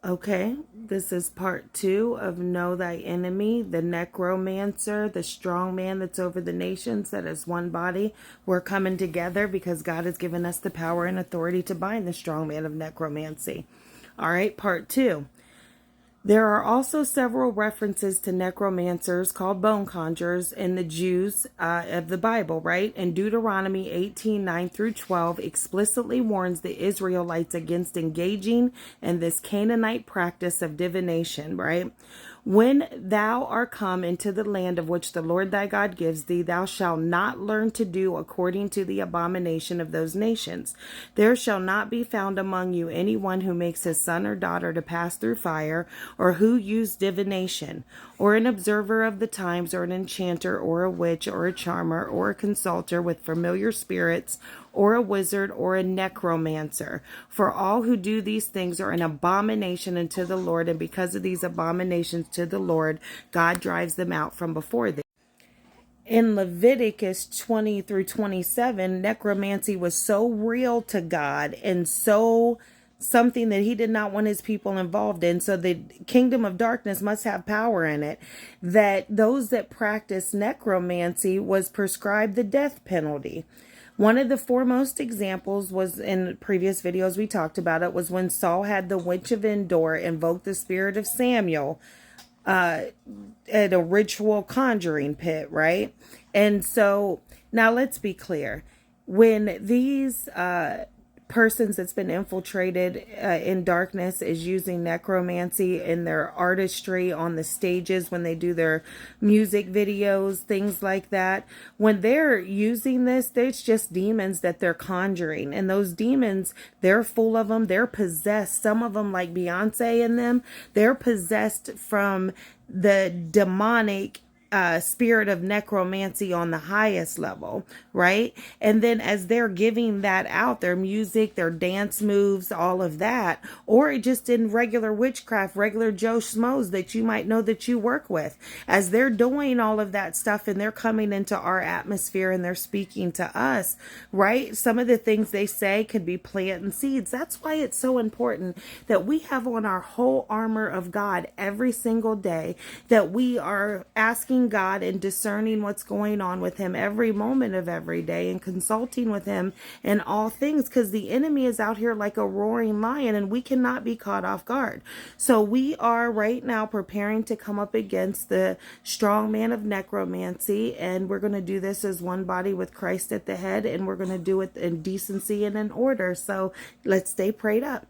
Okay, this is part 2 of Know Thy Enemy, the necromancer, the strong man that's over the nations, that is one body. We're coming together because God has given us the power and authority to bind the strong man of necromancy. All right, part 2. There are also several references to necromancers called bone conjurers in the Jews of the Bible, right? And Deuteronomy 18:9-12 explicitly warns the Israelites against engaging in this Canaanite practice of divination, right? When thou art come into the land of which the Lord thy God gives thee, thou shalt not learn to do according to the abomination of those nations. There shall not be found among you any one who makes his son or daughter to pass through fire, or who use divination, or an observer of the times, or an enchanter, or a witch, or a charmer, or a consulter with familiar spirits, or a wizard, or a necromancer. For all who do these things are an abomination unto the Lord, and because of these abominations to the Lord, God drives them out from before thee. In Leviticus 20-27, necromancy was so real to God and so something that he did not want his people involved in. So the kingdom of darkness must have power in it, that those that practice necromancy was prescribed the death penalty. One of the foremost examples was in previous videos we talked about it, was when Saul had the witch of Endor invoke the spirit of Samuel at a ritual conjuring pit, right? And so now let's be clear. When these persons that's been infiltrated in darkness is using necromancy in their artistry on the stages, when they do their music videos, things like that, when they're using this, there's just demons that they're conjuring, and those demons, they're full of them, they're possessed. Some of them, like Beyonce and them, they're possessed from the demonic spirit of necromancy on the highest level, right? And then as they're giving that out, their music, their dance moves, all of that, or just in regular witchcraft, regular Joe Schmoes that you might know that you work with, as they're doing all of that stuff and they're coming into our atmosphere and they're speaking to us, right? Some of the things they say could be planting seeds. That's why it's so important that we have on our whole armor of God every single day, that we are asking God and discerning what's going on with him every moment of every day, and consulting with him in all things, because the enemy is out here like a roaring lion and we cannot be caught off guard. So we are right now preparing to come up against the strong man of necromancy, and we're going to do this as one body with Christ at the head, and we're going to do it in decency and in order. So let's stay prayed up.